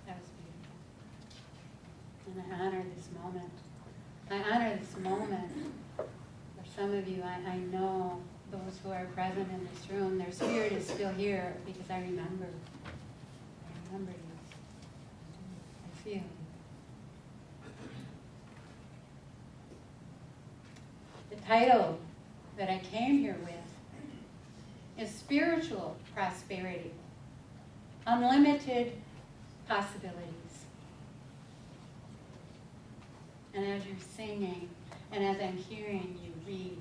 That was beautiful. And I honor this moment. I honor this moment. For some of you, I know those who are present in this room, their spirit is still here because I remember. I remember you. I feel you. The title that I came here with is Spiritual Prosperity, Unlimited Possibilities. And as you're singing, and as I'm hearing you read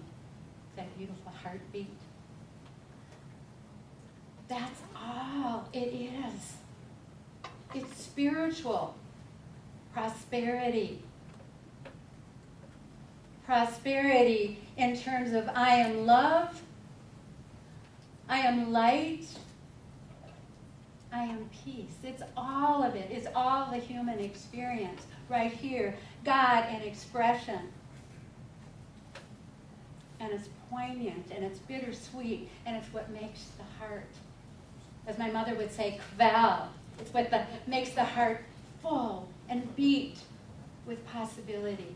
that beautiful heartbeat, that's all it is. It's spiritual prosperity. Prosperity in terms of I am love, I am light, I am peace. It's all of it. It's all the human experience right here. God in expression. And it's poignant, and it's bittersweet, and it's what makes the heart, as my mother would say, kvel. It's what makes the heart full and beat with possibility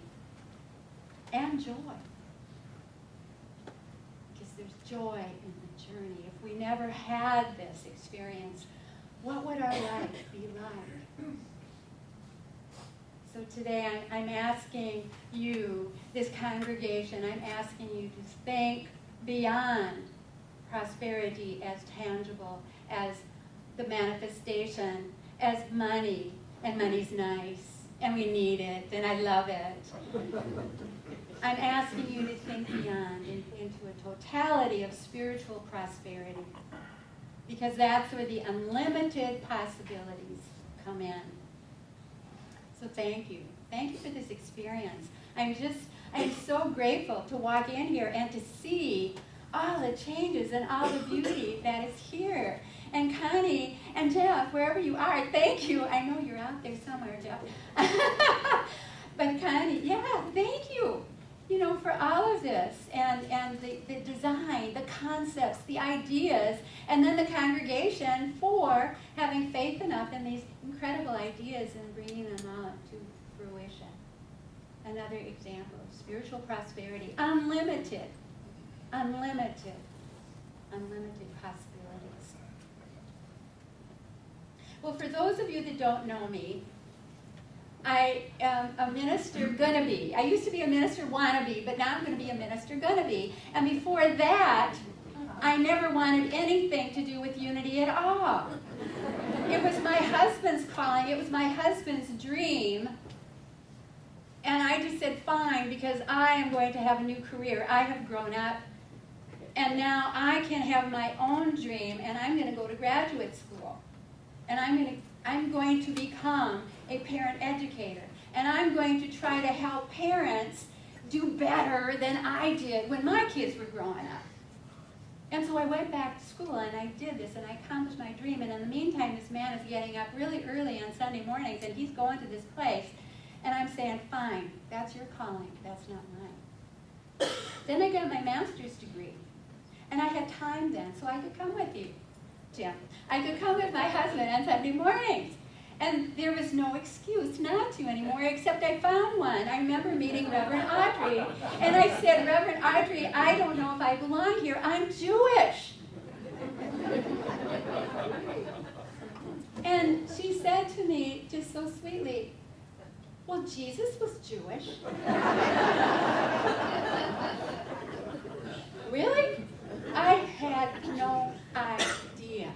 and joy. Because there's joy in the journey. If we never had this experience, what would our life be like? So today I'm asking you, this congregation, I'm asking you to think beyond prosperity as tangible, as the manifestation, as money, and money's nice, and we need it, and I love it. I'm asking you to think beyond into a totality of spiritual prosperity, because that's where the unlimited possibilities come in. So thank you. Thank you for this experience. I'm so grateful to walk in here and to see all the changes and all the beauty that is here. And Connie and Jeff, wherever you are, thank you. I know you're out there somewhere, Jeff. But Connie, yeah, thank you. You know, for all of this, and the design, the concepts, the ideas, and then the congregation for having faith enough in these incredible ideas and bringing them all to fruition. Another example of spiritual prosperity, unlimited possibilities. Well, for those of you that don't know me, I am a minister gonna be. I used to be a minister wannabe, but now I'm gonna be a minister gonna be. And before that, I never wanted anything to do with unity at all. It was my husband's calling, it was my husband's dream. And I just said, fine, because I am going to have a new career. I have grown up, and now I can have my own dream, and I'm gonna go to graduate school. And I'm going to become a parent educator. And I'm going to try to help parents do better than I did when my kids were growing up. And so I went back to school and I did this and I accomplished my dream. And in the meantime, this man is getting up really early on Sunday mornings and he's going to this place. And I'm saying, fine, that's your calling, that's not mine. Then I got my master's degree. And I had time then, so I could come with you, Jim. I could come with my husband on Sunday mornings. And there was no excuse not to anymore, except I found one. I remember meeting Reverend Audrey, and I said, Reverend Audrey, I don't know if I belong here. I'm Jewish. And she said to me, just so sweetly, well, Jesus was Jewish. Really? I had no idea.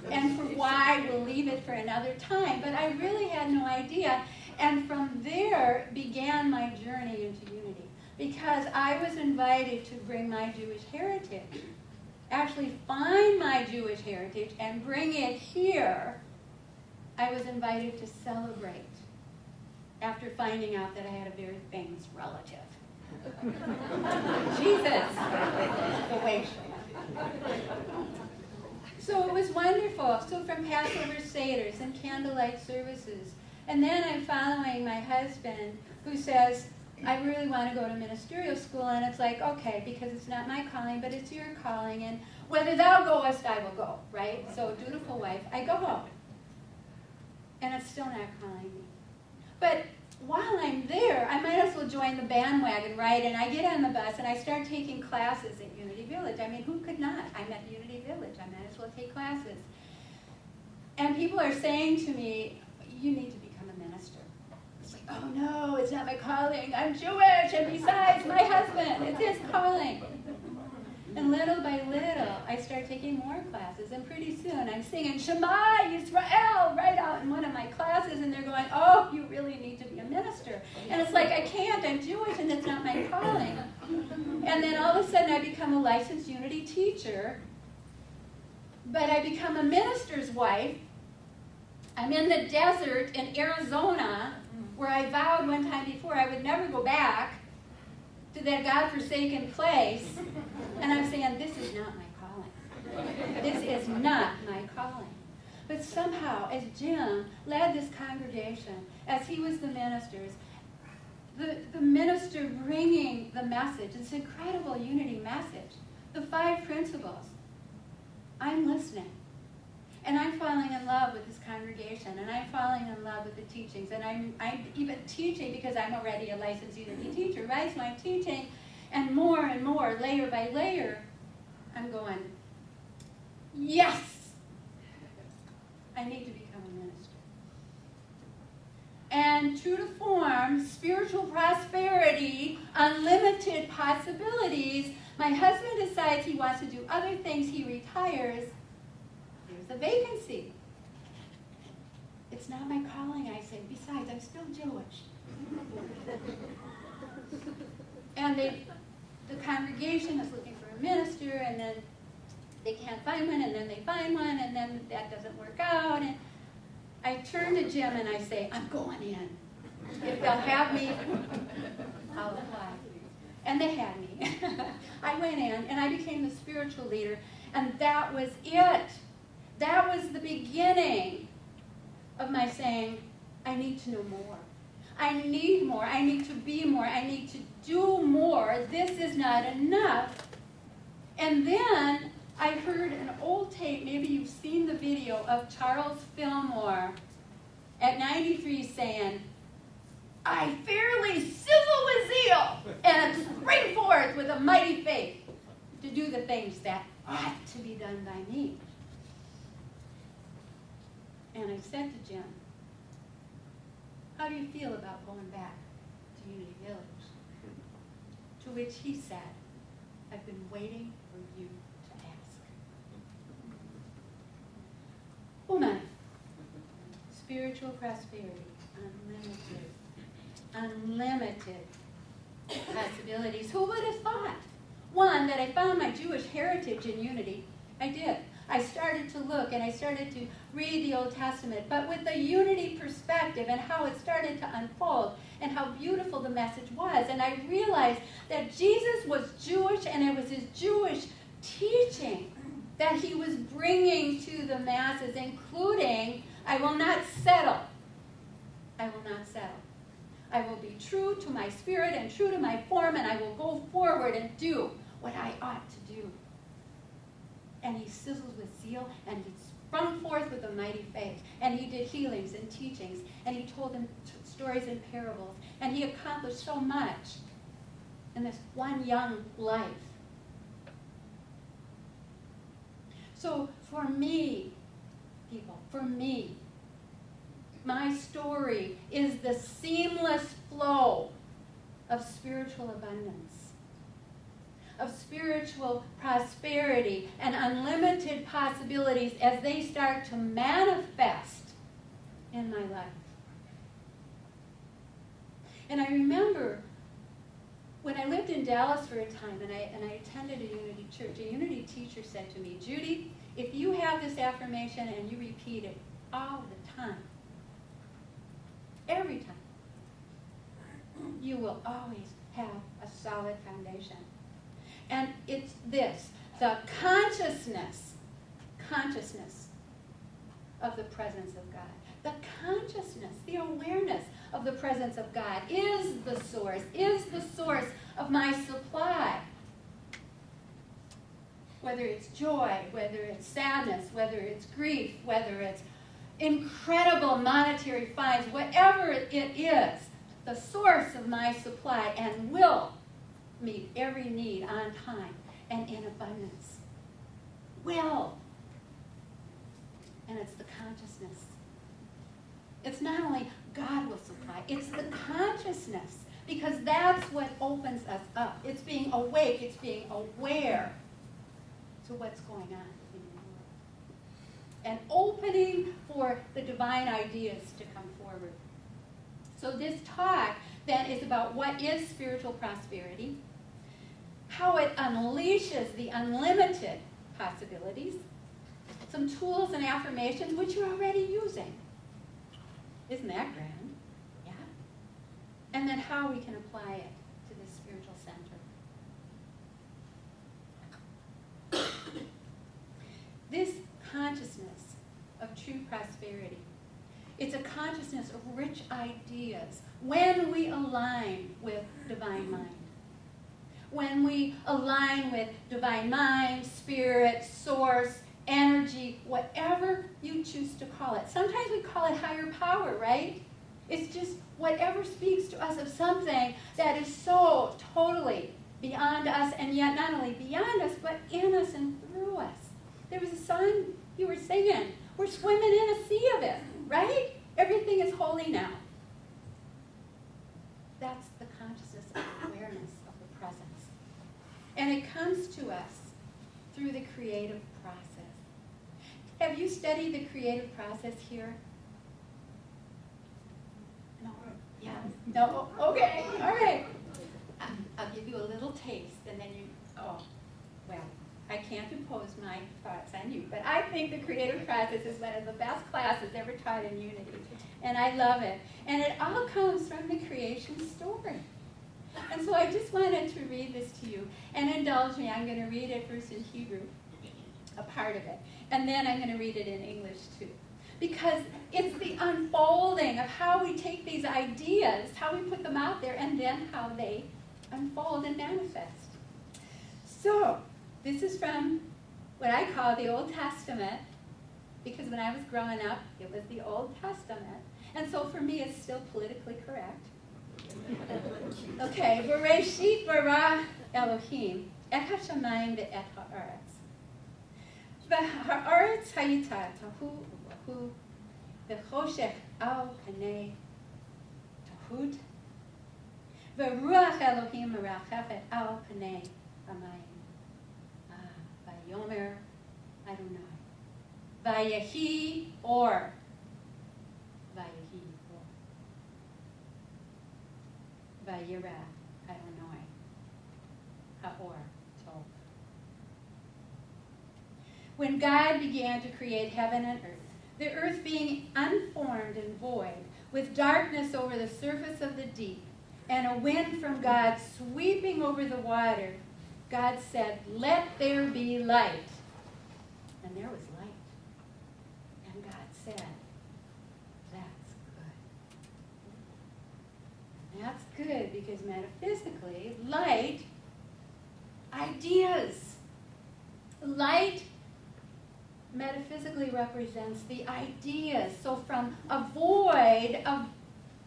And for why, we'll leave it for another time. But I really had no idea. And from there began my journey into unity. Because I was invited to bring my Jewish heritage. Actually find my Jewish heritage and bring it here. I was invited to celebrate after finding out that I had a very famous relative. Jesus, the way So it was wonderful. So from Passover Seders and candlelight services. And then I'm following my husband who says, I really want to go to ministerial school. And it's like, okay, because it's not my calling, but it's your calling. And whether thou goest, I will go, right? So dutiful wife, I go home. and it's still not calling me. But while I'm there, I might as well join the bandwagon, right? And I get on the bus and I start taking classes at Unity Village. I mean, who could not? I'm at Unity Village. I might as well take classes. And people are saying to me, you need to become a minister. It's like, oh no, it's not my calling. I'm Jewish, and besides, my husband, it's his calling. And little by little, I start taking more classes, and pretty soon I'm singing Shema Yisrael right out in one of my classes, and they're going, oh, you really need to be a minister. And it's like, I can't, I'm Jewish, and it's not my calling. And then all of a sudden I become a licensed Unity teacher, but I become a minister's wife. I'm in the desert in Arizona, where I vowed one time before I would never go back to that God-forsaken place. And I'm saying, this is not my calling. This is not my calling. But somehow, as Jim led this congregation, as he was the ministers, the minister bringing the message, this incredible unity message, the 5 principles, I'm listening. And I'm falling in love with this congregation, and I'm falling in love with the teachings, and I'm even teaching because I'm already a licensed Unity teacher, right? So I'm teaching, and more, layer by layer, I'm going, yes! I need to become a minister. And true to form, spiritual prosperity, unlimited possibilities, my husband decides he wants to do other things, he retires. There's a vacancy. It's not my calling, I say. Besides, I'm still Jewish. And the congregation is looking for a minister, and then they can't find one, and then they find one, and then that doesn't work out. And I turn to Jim and I say, I'm going in. If they'll have me, I'll apply. And they had me. I went in, and I became the spiritual leader, and that was it. That was the beginning of my saying, I need to know more. I need more. I need to be more. I need to do more. This is not enough. And then I heard an old tape, maybe you've seen the video, of Charles Fillmore at 93 saying, I fairly sizzle with zeal and spring forth with a mighty faith to do the things that ought to be done by me. And I said to Jim, how do you feel about going back to Unity Village? To which he said, I've been waiting for you to ask. Woman, spiritual prosperity, unlimited possibilities. Who would have thought? One, that I found my Jewish heritage in Unity. I did. I started to look and I started to read the Old Testament, but with the unity perspective and how it started to unfold and how beautiful the message was. And I realized that Jesus was Jewish, and it was his Jewish teaching that he was bringing to the masses, including, I will not settle. I will not settle. I will be true to my spirit and true to my form, and I will go forward and do what I ought to do. And he sizzled with zeal, and he sprung forth with a mighty faith. And he did healings and teachings, and he told them stories and parables. And he accomplished so much in this one young life. So for me, people, for me, my story is the seamless flow of spiritual abundance, of spiritual prosperity and unlimited possibilities as they start to manifest in my life. And I remember when I lived in Dallas for a time and I attended a Unity church, a Unity teacher said to me, Judi, if you have this affirmation and you repeat it all the time, every time, you will always have a solid foundation. And it's this, the consciousness of the presence of God. The consciousness, the awareness of the presence of God is the source of my supply. Whether it's joy, whether it's sadness, whether it's grief, whether it's incredible monetary finds, whatever it is, the source of my supply, and will meet every need on time and in abundance. Will. And it's the consciousness. It's not only God will supply, it's the consciousness, because that's what opens us up. It's being awake, it's being aware to what's going on in the world. And opening for the divine ideas to come forward. So this talk then is about what is spiritual prosperity, how it unleashes the unlimited possibilities, some tools and affirmations which you're already using. Isn't that grand? Yeah. And then how we can apply it to this spiritual center. This consciousness of true prosperity, it's a consciousness of rich ideas when we align with divine mind. When we align with divine mind, spirit, source, energy, whatever you choose to call it. Sometimes we call it higher power, right? It's just whatever speaks to us of something that is so totally beyond us, and yet not only beyond us, but in us and through us. There was a song you were singing. We're swimming in a sea of it, right? Everything is holy now. That's the consciousness of awareness of the presence. And it comes to us through the creative process. Have you studied the creative process here? No? Yeah? No? Okay, all right. I'll give you a little taste, and then you, well, I can't impose my thoughts on you, but I think the creative process is one of the best classes ever taught in Unity, and I love it. And it all comes from the creation story. And so I just wanted to read this to you, and indulge me. I'm going to read it first in Hebrew, a part of it, and then I'm going to read it in English too. Because it's the unfolding of how we take these ideas, how we put them out there, and then how they unfold and manifest. So, this is from what I call the Old Testament, because when I was growing up, it was the Old Testament. And so for me, it's still politically correct. Okay, Bereshit bara Elohim et hashamayim ve'et ha'aretz. V'ha'aretz hayita tahu u'bahu v'choshech al panei tahut v'ruach Elohim merachefet al panei hamayim. Vayomer Adonai. Vayehi or. Vayehi or. Vayira Adonai. Haor Tov. When God began to create heaven and earth, the earth being unformed and void, with darkness over the surface of the deep, and a wind from God sweeping over the water, God said, "Let there be light." And there was light. And God said, "That's good." And that's good because metaphysically, light, ideas. Light metaphysically represents the ideas. So from a void of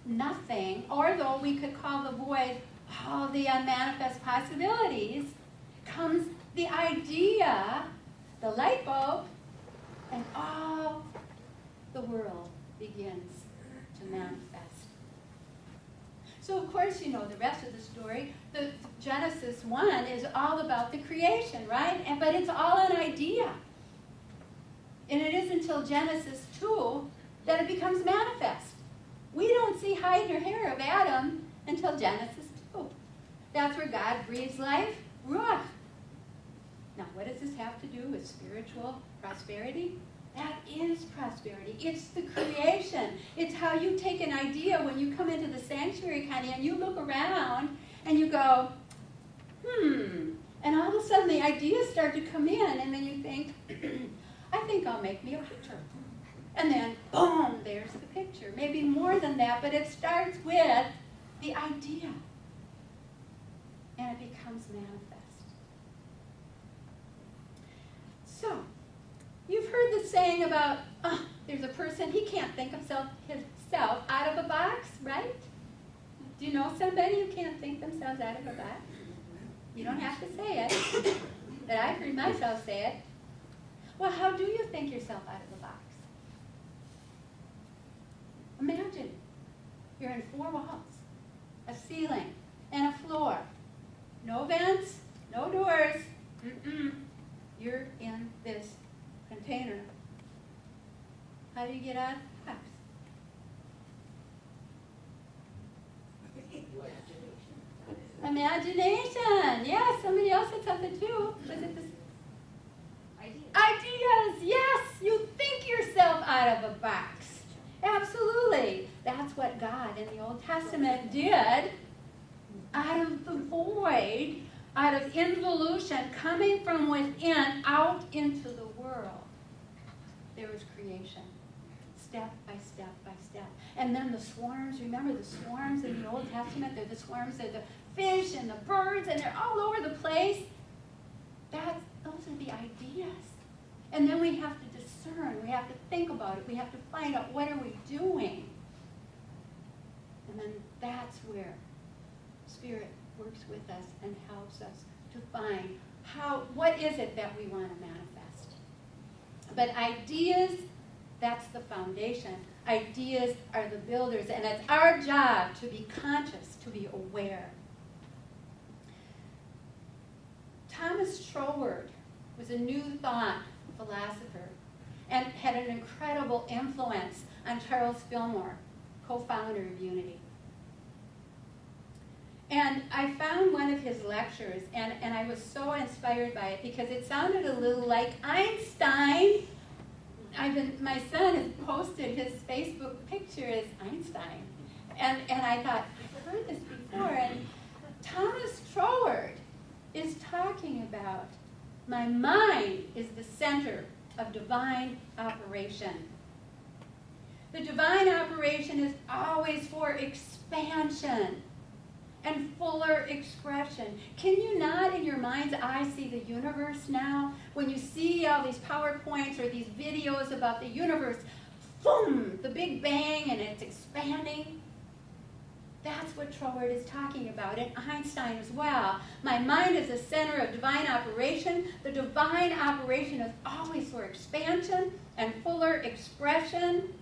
nothing, or though we could call the void all the unmanifest possibilities, comes the idea, the light bulb, and all the world begins to manifest. So of course, you know the rest of the story. The Genesis 1 is all about the creation, right? But it's all an idea. And it isn't until Genesis 2 that it becomes manifest. We don't see hide nor hair of Adam until Genesis 2. That's where God breathes life, ruach. Now, what does this have to do with spiritual prosperity? That is prosperity. It's the creation. It's how you take an idea when you come into the sanctuary, Connie, and you look around and you go, and all of a sudden the ideas start to come in, and then you think, I think I'll make me a picture. And then, boom, there's the picture. Maybe more than that, but it starts with the idea. And it becomes manifest. So, you've heard the saying about, There's a person, he can't think himself out of a box, right? Do you know somebody who can't think themselves out of a box? You don't have to say it, but I've heard myself say it. Well, how do you think yourself out of the box? Imagine you're in 4 walls, a ceiling, and a floor. No vents, no doors. You're in this container. How do you get out of the box? Imagination. Yeah, somebody else said something too. Was it this? Ideas. Yes, you think yourself out of a box. Absolutely. That's what God in the Old Testament did. Out of the void, out of involution, coming from within, out into the world, there was creation. Step by step by step. And then the swarms, remember the swarms in the Old Testament? They're the swarms, they're the fish and the birds, and they're all over the place. Those are the ideas. And then we have to discern, we have to think about it, we have to find out what are we doing. And then that's where Spirit works with us and helps us to find what is it that we want to manifest. But ideas, that's the foundation. Ideas are the builders, and it's our job to be conscious, to be aware. Thomas Troward was a New Thought philosopher and had an incredible influence on Charles Fillmore, co-founder of Unity. And I found one of his lectures, and I was so inspired by it because it sounded a little like Einstein. My son has posted his Facebook picture as Einstein. And I thought, I've heard this before. And Thomas Troward is talking about my mind is the center of divine operation. The divine operation is always for expansion and fuller expression. Can you not, in your mind's eye, see the universe now? When you see all these PowerPoints or these videos about the universe, boom, the Big Bang, and it's expanding. That's what Troward is talking about, and Einstein as well. My mind is the center of divine operation. The divine operation is always for expansion and fuller expression.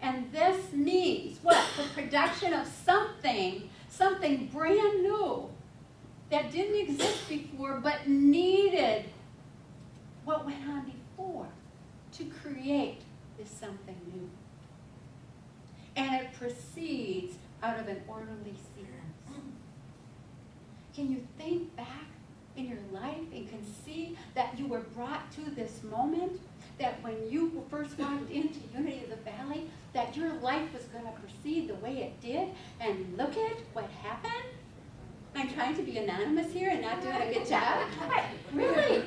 And this means what? The production of something brand new that didn't exist before but needed what went on before to create this something new. And it proceeds out of an orderly sequence. Can you think back in your life and can see that you were brought to this moment, that when you first walked into Unity of the Valley, that your life was going to proceed the way it did, and look at what happened? I'm trying to be anonymous here and not doing a good job. Really?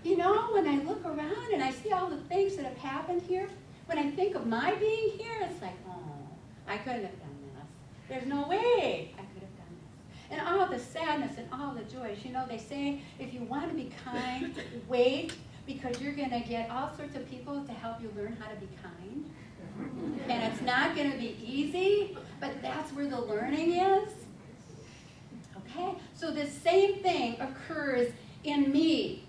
You know, when I look around and I see all the things that have happened here, when I think of my being here, it's like, oh, I couldn't have done this. There's no way I could have done this. And all the sadness and all the joys. You know, they say if you want to be kind, wait, because you're going to get all sorts of people to help you learn how to be kind. And it's not going to be easy, but that's where the learning is. Okay? So the same thing occurs in me.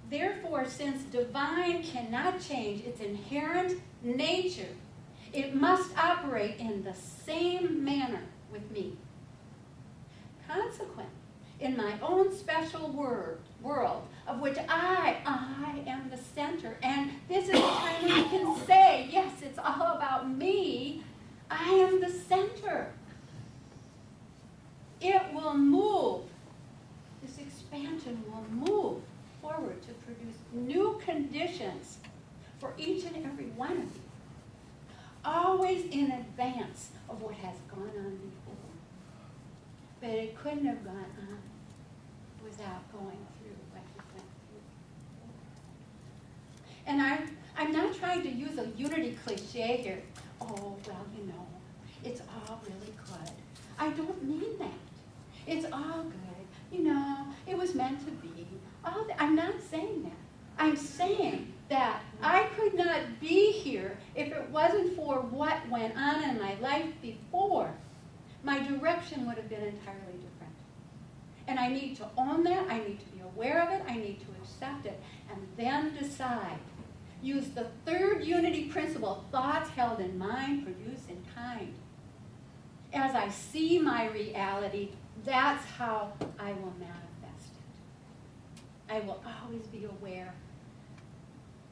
Therefore, since divine cannot change its inherent nature, it must operate in the same manner with me. Consequently, in my own special world, of which I am the center, and this is the time when you can say, yes, it's all about me, I am the center. It will move, this expansion will move forward to produce new conditions for each and every one of you, always in advance of what has gone on before. But it couldn't have gone on without going through what you went through. And I'm not trying to use a Unity cliche here. Oh, well, you know, it's all really good. I don't mean that. It's all good. You know, it was meant to be. I'm not saying that. I'm saying that I could not be here if it wasn't for what went on in my life before. My direction would have been entirely different. And I need to own that. I need to be aware of it. I need to accept it. And then decide. Use the third unity principle, thoughts held in mind produce in kind. As I see my reality, that's how I will manifest it. I will always be aware.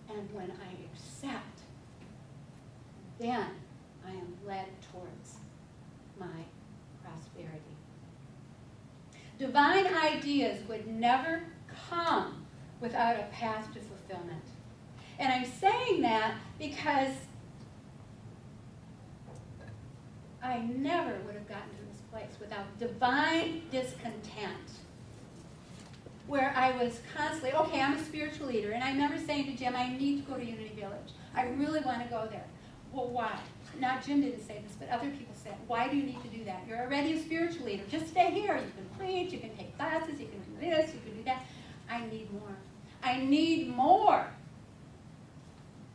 And when I accept, then I am led towards my prosperity. Divine ideas would never come without a path to fulfillment. And I'm saying that because I never would have gotten to this place without divine discontent, where I was constantly, okay, I'm a spiritual leader, and I remember saying to Jim, I need to go to Unity Village. I really want to go there. Well, why? Not Jim didn't say this, but other people said, why do you need to do that? You're already a spiritual leader. Just stay here. You can preach, you can take classes, you can do this, you can do that. I need more. I need more.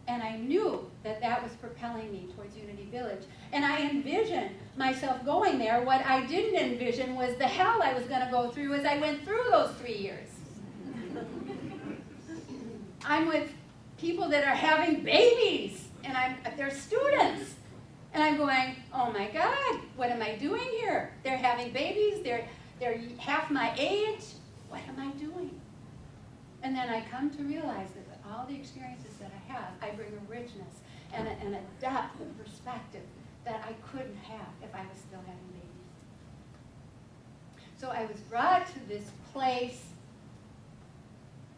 And I knew that that was propelling me towards Unity Village. And I envisioned myself going there. What I didn't envision was the hell I was going to go through as I went through those 3 years. I'm with people that are having babies, and they're students. And I'm going, oh my God, what am I doing here? They're having babies, they're half my age. What am I doing? And then I come to realize that all the experiences that I have, I bring a richness and a depth of perspective that I couldn't have if I was still having babies. So I was brought to this place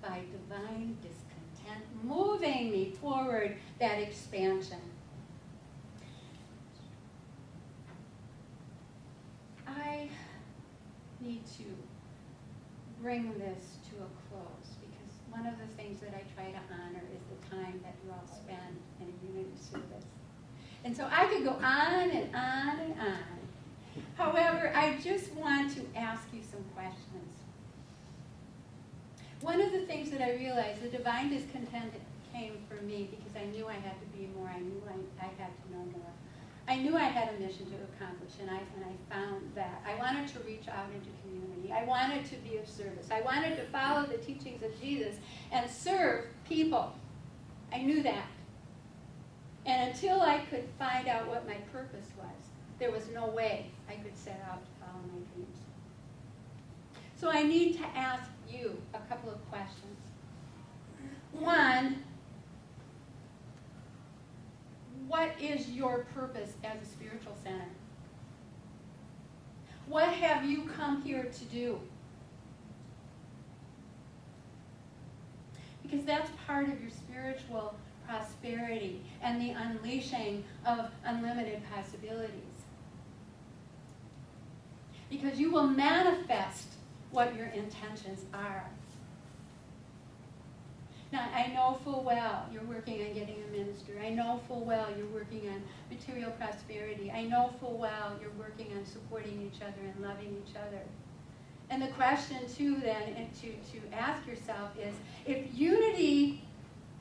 by divine discontent, moving me toward that expansion. I need to bring this to a close because one of the things that I try to honor is the time that you all spend in a unity service. And so I could go on and on and on. However, I just want to ask you some questions. One of the things that I realized, the divine discontent came for me because I knew I had to be more. I knew I had to know more. I knew I had a mission to accomplish, and I found that. I wanted to reach out into community. I wanted to be of service. I wanted to follow the teachings of Jesus and serve people. I knew that. And until I could find out what my purpose was, there was no way I could set out to follow my dreams. So I need to ask you a couple of questions. One, what is your purpose as a spiritual center? What have you come here to do? Because that's part of your spiritual prosperity and the unleashing of unlimited possibilities. Because you will manifest what your intentions are. Now, I know full well you're working on getting a minister. I know full well you're working on material prosperity. I know full well you're working on supporting each other and loving each other. And the question, too, then, and to ask yourself is, if Unity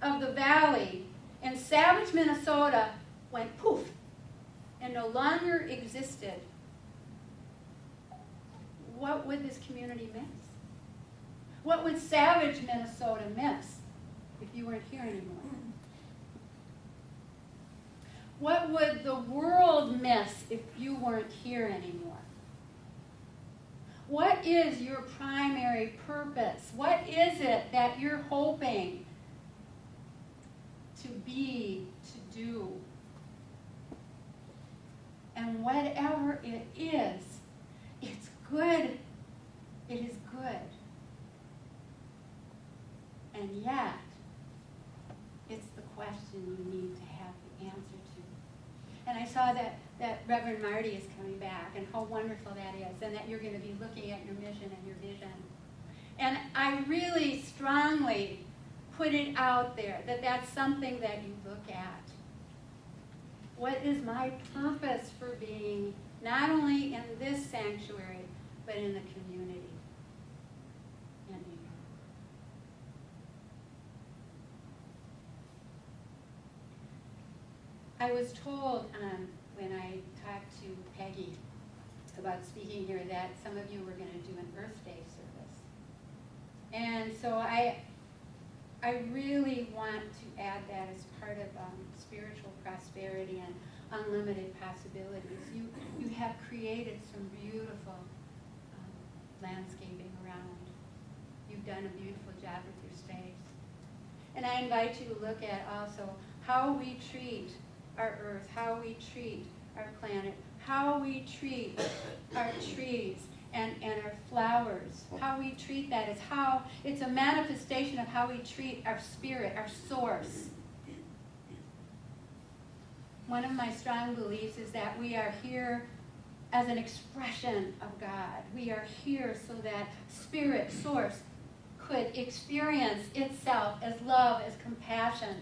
of the Valley in Savage, Minnesota went poof and no longer existed, what would this community miss? What would Savage, Minnesota miss if you weren't here anymore? What would the world miss if you weren't here anymore? What is your primary purpose? What is it that you're hoping to be, to do? And whatever it is, it's good. It is good. And yet, it's the question you need to have the answer to. And I saw that Reverend Marty is coming back, and how wonderful that is, and that you're going to be looking at your mission and your vision. And I really strongly put it out there that that's something that you look at. What is my purpose for being not only in this sanctuary, but in the community? I was told when I talked to Peggy about speaking here that some of you were going to do an Earth Day service. And so I really want to add that as part of spiritual prosperity and unlimited possibilities. You have created some beautiful landscaping around. You've done a beautiful job with your space. And I invite you to look at also how we treat our earth, how we treat our planet, how we treat our trees and our flowers, how we treat that is how, it's a manifestation of how we treat our spirit, our source. One of my strong beliefs is that we are here as an expression of God. We are here so that spirit, source, could experience itself as love, as compassion,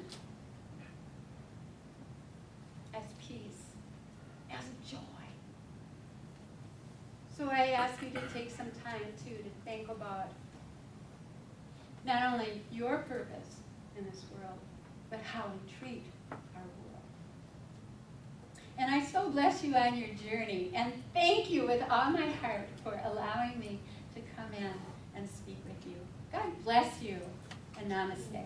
as peace, as joy. So I ask you to take some time, too, to think about not only your purpose in this world, but how we treat our world. And I so bless you on your journey, and thank you with all my heart for allowing me to come in and speak with you. God bless you, and namaste.